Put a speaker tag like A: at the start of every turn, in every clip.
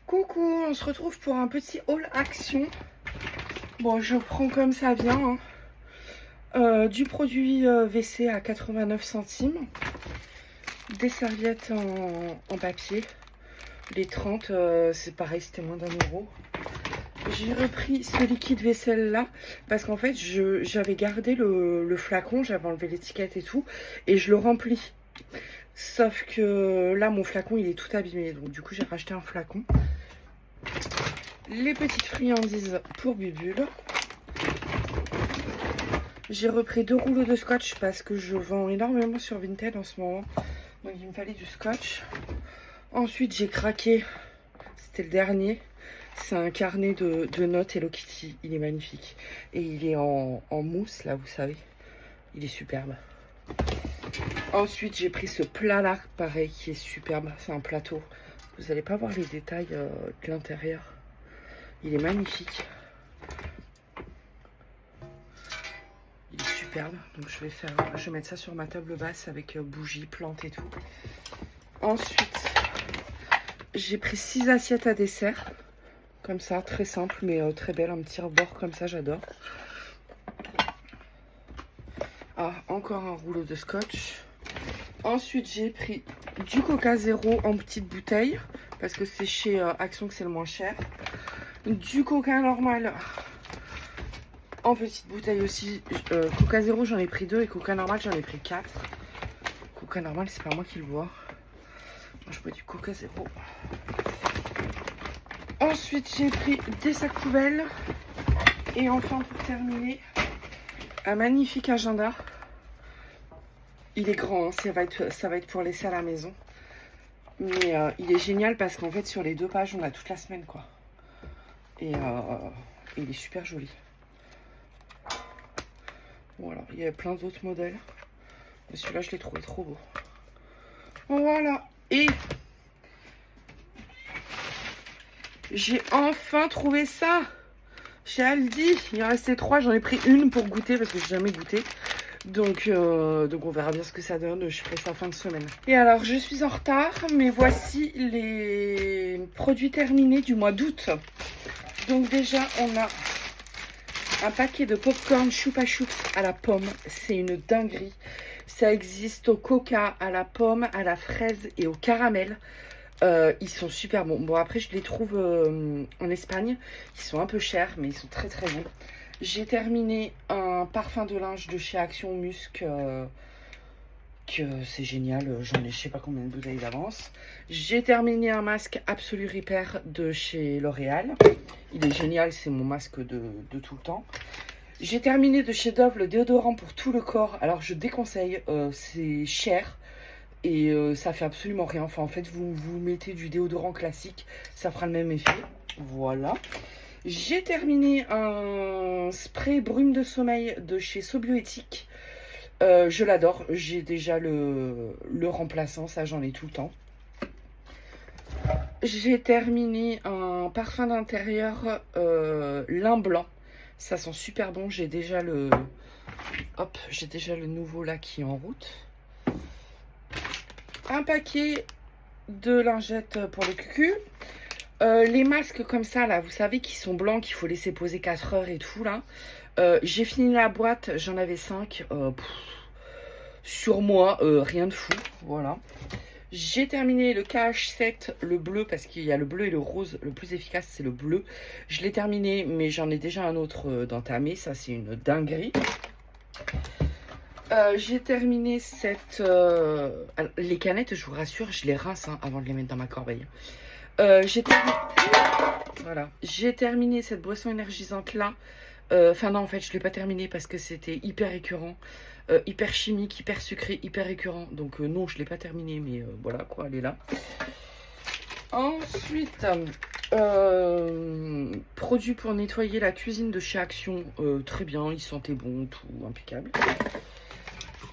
A: Coucou, on se retrouve pour un petit haul action. Bon, je prends comme ça vient. Du produit WC à 89 centimes. Des serviettes en papier. Les 30, c'est pareil, c'était moins d'1 euro. J'ai repris ce liquide vaisselle là parce qu'en fait j'avais gardé le flacon, j'avais enlevé l'étiquette et tout et je le remplis. Sauf que là mon flacon il est tout abîmé, donc du coup j'ai racheté un flacon. Les petites friandises pour Bubule. J'ai repris 2 rouleaux de scotch parce que je vends énormément sur Vinted en ce moment, donc il me fallait du scotch. Ensuite j'ai craqué, c'était le dernier. C'est un carnet de notes Hello Kitty, il est magnifique. Et il est en mousse, là, vous savez. Il est superbe. Ensuite, j'ai pris ce plat-là, pareil, qui est superbe. C'est un plateau. Vous n'allez pas voir les détails de l'intérieur. Il est magnifique. Il est superbe. Donc, je vais mettre ça sur ma table basse avec bougies, plantes et tout. Ensuite, j'ai pris 6 assiettes à dessert. Comme ça, très simple, mais très belle. Un petit rebord comme ça, j'adore. Ah, encore un rouleau de scotch. Ensuite, j'ai pris du Coca Zéro en petite bouteille. Parce que c'est chez Action que c'est le moins cher. Du Coca normal en petite bouteille aussi. Coca Zéro, j'en ai pris 2. Et Coca normal, j'en ai pris 4. Coca normal, c'est pas moi qui le bois. Moi, je bois du Coca Zéro. Ensuite, j'ai pris des sacs poubelles. Et enfin, pour terminer, un magnifique agenda. Il est grand, hein, ça va être pour laisser à la maison. Mais il est génial parce qu'en fait, sur les 2 pages, on a toute la semaine, quoi. Et il est super joli. Voilà, il y a plein d'autres modèles. Mais celui-là, je l'ai trouvé trop beau. Voilà. Et j'ai enfin trouvé ça chez Aldi. Il en restait 3, j'en ai pris une pour goûter parce que j'ai jamais goûté. Donc on verra bien ce que ça donne. Je ferai ça fin de semaine. Et alors, je suis en retard, mais voici les produits terminés du mois d'août. Donc déjà, on a un paquet de popcorn Chupa Chups à la pomme. C'est une dinguerie. Ça existe au coca, à la pomme, à la fraise et au caramel. Ils sont super bons. Bon, après, je les trouve en Espagne. Ils sont un peu chers, mais ils sont très très bons. J'ai terminé un parfum de linge de chez Action Musc. Que c'est génial. J'en ai je sais pas combien de bouteilles d'avance. J'ai terminé un masque Absolu Repair de chez L'Oréal. Il est génial. C'est mon masque de tout le temps. J'ai terminé de chez Dove le déodorant pour tout le corps. Alors, je déconseille. C'est cher. Et ça fait absolument rien. Enfin, en fait, vous mettez du déodorant classique, ça fera le même effet. Voilà. J'ai terminé un spray brume de sommeil de chez Sobioéthique. Je l'adore. J'ai déjà le remplaçant, ça j'en ai tout le temps. J'ai terminé un parfum d'intérieur lin blanc. Ça sent super bon. J'ai déjà le nouveau là qui est en route. Un paquet de lingettes pour le cucu. Les masques comme ça, là, vous savez, qui sont blancs, qu'il faut laisser poser 4 heures et tout, là. J'ai fini la boîte, j'en avais 5. Sur moi, rien de fou, voilà. J'ai terminé le KH7, le bleu, parce qu'il y a le bleu et le rose. Le plus efficace, c'est le bleu. Je l'ai terminé, mais j'en ai déjà un autre d'entamé. Ça, c'est une dinguerie. J'ai terminé cette... les canettes, je vous rassure, je les rince hein, avant de les mettre dans ma corbeille. J'ai terminé cette boisson énergisante là. Enfin non, en fait, je ne l'ai pas terminé parce que c'était hyper écœurant. Hyper chimique, hyper sucré, hyper écœurant. Donc non, je ne l'ai pas terminé, mais voilà quoi, elle est là. Ensuite, produit pour nettoyer la cuisine de chez Action. Très bien, il sentait bon, tout impeccable.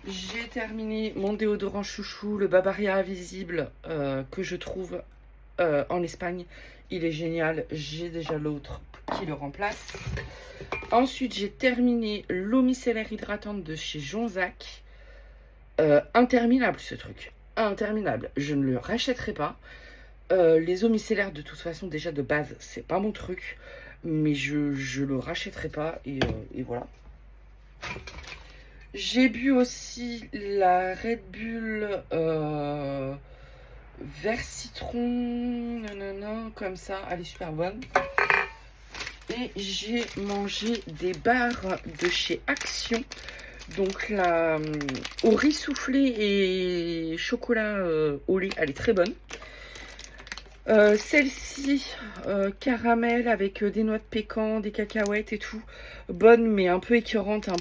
A: J'ai terminé mon déodorant chouchou, le Barbaria Invisible, que je trouve en Espagne. Il est génial. J'ai déjà l'autre qui le remplace. Ensuite, j'ai terminé l'eau micellaire hydratante de chez Jonzac. Interminable ce truc. Interminable. Je ne le rachèterai pas. Les eaux micellaires, de toute façon, déjà de base, c'est pas mon truc. Mais je le rachèterai pas. Et voilà. J'ai bu aussi la Red Bull vert citron, nanana, comme ça. Elle est super bonne. Et j'ai mangé des barres de chez Action. Donc la au riz soufflé et chocolat au lait, elle est très bonne. Celle-ci, caramel avec des noix de pécan, des cacahuètes et tout. Bonne mais un peu écœurante, un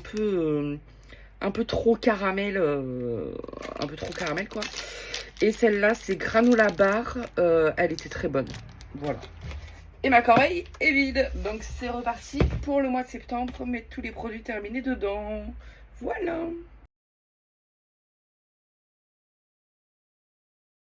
A: peu trop caramel, quoi. Et celle-là, c'est granola bar. Elle était très bonne. Voilà. Et ma corbeille est vide. Donc c'est reparti pour le mois de septembre. Mettre tous les produits terminés dedans. Voilà.